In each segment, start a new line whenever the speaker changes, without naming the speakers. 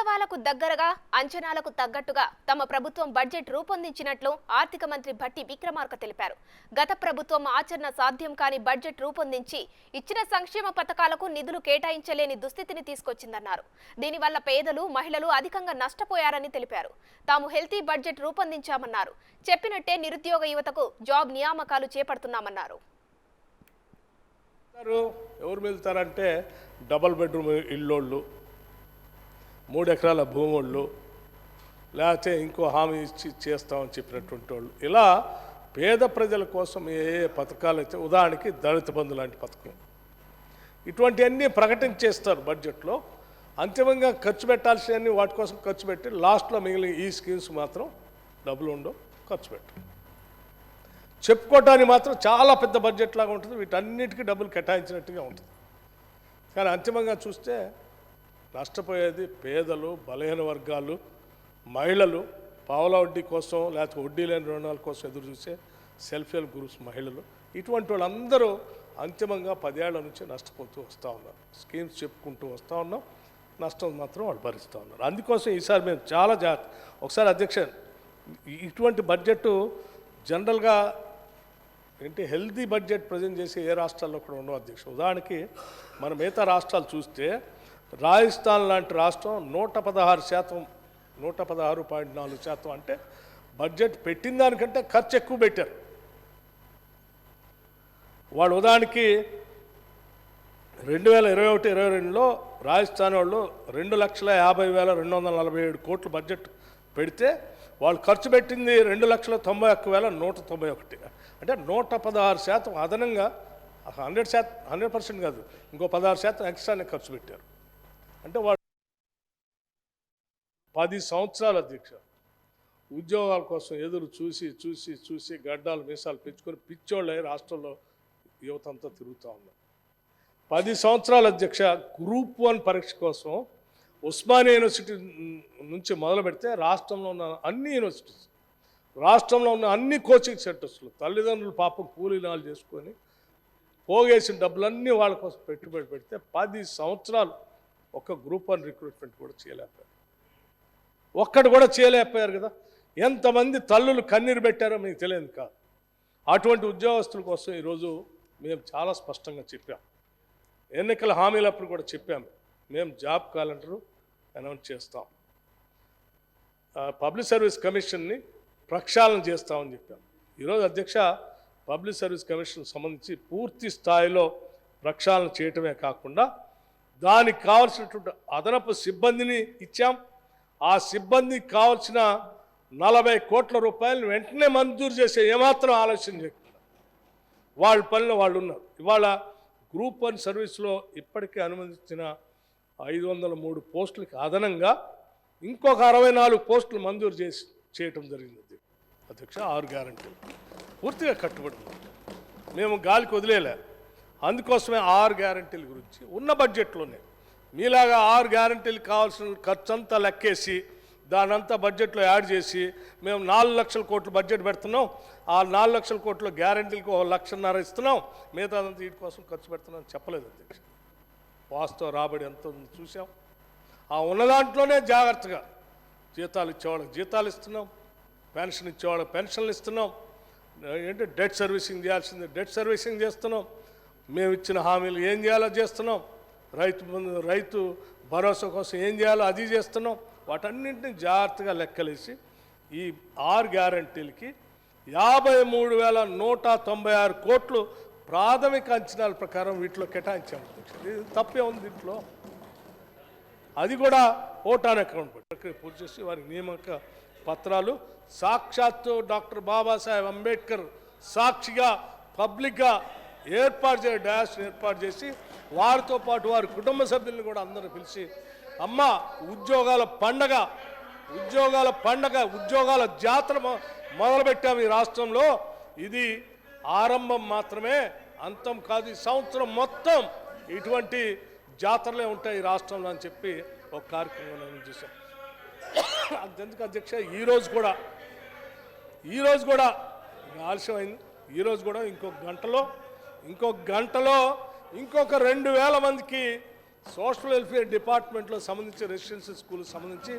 వాస్తవాలకు దగ్గరగా అంచనాలకు తగ్గట్టుగా తమ ప్రభుత్వం బడ్జెట్ రూపొందించినట్లు ఆర్థిక మంత్రి భట్టి విక్రమార్క తెలిపారు. గత ప్రభుత్వం ఆచరణ సాధ్యం కాని బడ్జెట్ రూపొందించి ఇచ్చిన సంక్షేమ పథకాలకు నిధులు కేటాయించలేని దుస్థితిని తీసుకొచ్చిందన్నారు. దీనివల్ల పేదలు, మహిళలు అధికంగా నష్టపోయారని తెలిపారు. తాము హెల్తీ బడ్జెట్ రూపొందించామన్నారు. చెప్పినట్టే నిరుద్యోగ యువతకు జాబ్ నియామకాలు చేపడుతున్నామన్నారు.
ఎవరు వెళ్తారంటే డబుల్ బెడ్రూమ్ ఇల్లోళ్ళు, 3 ఎకరాల భూముళ్ళు, లేకపోతే ఇంకో హామీ ఇచ్చి చేస్తామని చెప్పినటువంటి వాళ్ళు, ఇలా పేద ప్రజల కోసం ఏ పథకాలు అయితే, ఉదాహరణకి దళిత బంధు లాంటి పథకం, ఇటువంటివన్నీ ప్రకటించేస్తారు బడ్జెట్లో. అంతిమంగా ఖర్చు పెట్టాల్సినవన్నీ వాటి కోసం ఖర్చు పెట్టి లాస్ట్లో మిగిలిన ఈ స్కీమ్స్ మాత్రం డబ్బులు ఉండవు, ఖర్చు పెట్టరు. చెప్పుకోవటానికి మాత్రం చాలా పెద్ద బడ్జెట్ లాగా ఉంటుంది, వీటన్నిటికీ డబ్బులు కేటాయించినట్టుగా ఉంటుంది. కానీ అంతిమంగా చూస్తే నష్టపోయేది పేదలు, బలహీన వర్గాలు, మహిళలు, పావలా వడ్డీ కోసం లేకపోతే వడ్డీ లేని రుణాల కోసం ఎదురు చూసే సెల్ఫ్ హెల్ప్ గ్రూప్స్ మహిళలు, ఇటువంటి వాళ్ళందరూ అంతిమంగా 10 ఏళ్ల నుంచి నష్టపోతూ వస్తూ ఉన్నారు. స్కీమ్స్ చెప్పుకుంటూ వస్తూ ఉన్నాం, నష్టం మాత్రం వాళ్ళు భరిస్తూ ఉన్నారు. అందుకోసం ఈసారి మేము చాలా ఒకసారి అధ్యక్ష, ఇటువంటి బడ్జెట్ జనరల్గా ఏంటి హెల్తీ బడ్జెట్ ప్రజెంట్ చేసే ఏ రాష్ట్రాల్లో కూడా ఉండవు అధ్యక్ష. ఉదాహరణకి మన మిగతా రాష్ట్రాలు చూస్తే రాజస్థాన్ లాంటి రాష్ట్రం 116%, 116.4% అంటే బడ్జెట్ పెట్టిన దానికంటే ఖర్చు ఎక్కువ పెట్టారు వాళ్ళు. ఉదాహరణకి 2021-22లో రాజస్థాన్ వాళ్ళు 2,50,247 కోట్లు బడ్జెట్ పెడితే వాళ్ళు ఖర్చు పెట్టింది 2,91,191, అంటే 116% అదనంగా, 100% కాదు, ఇంకో 16% ఎక్స్ట్రానే ఖర్చు పెట్టారు. అంటే వాళ్ళు 10 సంవత్సరాల అధ్యక్ష ఉద్యోగాల కోసం ఎదురు చూసి చూసి చూసి గడ్డాలు మీసాలు పెంచుకొని పిచ్చోళ్ళే రాష్ట్రంలో యువత అంతా తిరుగుతూ ఉన్నారు. 10 సంవత్సరాల అధ్యక్ష గ్రూప్ 1 పరీక్ష కోసం ఉస్మానియా యూనివర్సిటీ నుంచి మొదలు పెడితే రాష్ట్రంలో ఉన్న అన్ని యూనివర్సిటీస్, రాష్ట్రంలో ఉన్న అన్ని కోచింగ్ సెంటర్స్లో తల్లిదండ్రులు పాపం కూలీనాలు చేసుకొని పోగేసిన డబ్బులన్నీ వాళ్ళ కోసం పెట్టుబడి పెడితే 10 సంవత్సరాలు ఒక్క గ్రూప్ 1 రిక్రూట్మెంట్ కూడా చేయలేకపోయారు. ఒక్కడు కూడా చేయలేకపోయారు కదా. ఎంతమంది తల్లులు కన్నీరు పెట్టారో మీకు తెలియదు కాదు. అటువంటి ఉద్యోగస్తుల కోసం ఈరోజు మేము చాలా స్పష్టంగా చెప్పాం. ఎన్నికల హామీలప్పుడు కూడా చెప్పాము, మేము జాబ్ క్యాలెండరు అనౌన్స్ చేస్తాం, పబ్లిక్ సర్వీస్ కమిషన్ని ప్రక్షాళన చేస్తామని చెప్పాం. ఈరోజు అధ్యక్ష పబ్లిక్ సర్వీస్ కమిషన్ సంబంధించి పూర్తి స్థాయిలో ప్రక్షాళన చేయటమే కాకుండా దానికి కావాల్సినటువంటి అదనపు సిబ్బందిని ఇచ్చాం. ఆ సిబ్బందికి కావాల్సిన 40 కోట్ల రూపాయలు వెంటనే మంజూరు చేసే ఏమాత్రం ఆలోచన చేయకుండా వాళ్ళ పనిలో వాళ్ళు ఉన్నారు. ఇవాళ గ్రూప్ 1 సర్వీస్లో ఇప్పటికే అనుమతించిన 503 పోస్టులకి అదనంగా ఇంకొక 64 పోస్టులు మంజూరు చేయటం జరిగింది అధ్యక్ష. 6 గ్యారంటీలు పూర్తిగా కట్టుబడి మేము గాలికి వదిలేలే. అందుకోసమే 6 గ్యారంటీల గురించి ఉన్న బడ్జెట్లోనే మీలాగా 6 గ్యారంటీలు కావాల్సిన ఖర్చు అంతా లెక్కేసి దానంతా బడ్జెట్లో యాడ్ చేసి మేము 4 లక్షల కోట్లు బడ్జెట్ పెడుతున్నాం, ఆ 4 లక్షల కోట్ల గ్యారంటీలకు 1,50,000 ఇస్తున్నాం, మిగతాదంతా వీటి కోసం ఖర్చు పెడుతున్నాం చెప్పలేదు అధ్యక్ష. వాస్తవ రాబడి ఎంత ఉందో చూసాం. ఆ ఉన్న దాంట్లోనే జాగ్రత్తగా జీతాలు ఇచ్చేవాళ్ళకి జీతాలు ఇస్తున్నాం, పెన్షన్ ఇచ్చేవాళ్ళకి పెన్షన్లు ఇస్తున్నాం, ఏంటి డెట్ సర్వీసింగ్ చేయాల్సింది డెట్ సర్వీసింగ్ చేస్తున్నాం, మేము ఇచ్చిన హామీలు ఏం చేయాలో చేస్తున్నాం, రైతు భరోసా కోసం ఏం చేయాలో అది చేస్తున్నాం. వాటన్నింటినీ జాగ్రత్తగా లెక్కలేసి ఈ 6 గ్యారంటీలకి 53,196 కోట్లు ప్రాథమిక అంచనాల ప్రకారం వీటిలో కేటాయించాము. ఇది తప్పే ఉంది దీంట్లో. అది కూడా ఓటాన్ అకౌంట్ పూర్తి చేసి వారి నియామక పత్రాలు సాక్షాత్తు డాక్టర్ బాబాసాహెబ్ అంబేద్కర్ సాక్షిగా పబ్లిక్గా డయాస్ ఏర్పాటు చేసి వారితో పాటు వారి కుటుంబ సభ్యులను కూడా అందరూ పిలిచి, అమ్మ ఉద్యోగాల పండగ, ఉద్యోగాల జాతర మొదలుపెట్టాము ఈ రాష్ట్రంలో. ఇది ఆరంభం మాత్రమే, అంతం కాదు. ఈ సంవత్సరం మొత్తం ఇటువంటి జాతరలే ఉంటాయి ఈ రాష్ట్రంలో అని చెప్పి ఒక కార్యక్రమం చేశాం. అంతెందుకు అధ్యక్ష, ఈరోజు కూడా ఆలస్యమైంది. ఈరోజు కూడా ఇంకొక గంటలో ఇంకొక 2,000 మందికి సోషల్ వెల్ఫేర్ డిపార్ట్మెంట్లో సంబంధించి రెసిడెన్షియల్ స్కూల్ సంబంధించి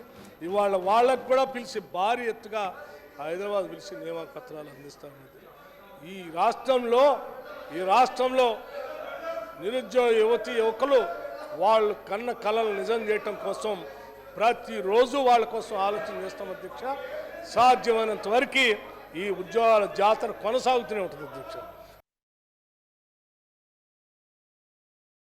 ఇవాళ వాళ్ళకు కూడా పిలిచి భారీ ఎత్తుగా హైదరాబాద్ పిలిచి నియామక పత్రాలు అందిస్తామన్నది. ఈ రాష్ట్రంలో నిరుద్యోగ యువకులు వాళ్ళు కన్న కళలు నిజం చేయటం కోసం ప్రతిరోజు వాళ్ళ కోసం ఆలోచన చేస్తాం అధ్యక్ష. సాధ్యమైనంత వరకు ఈ ఉద్యోగాల జాతర కొనసాగుతూనే ఉంటుంది అధ్యక్ష.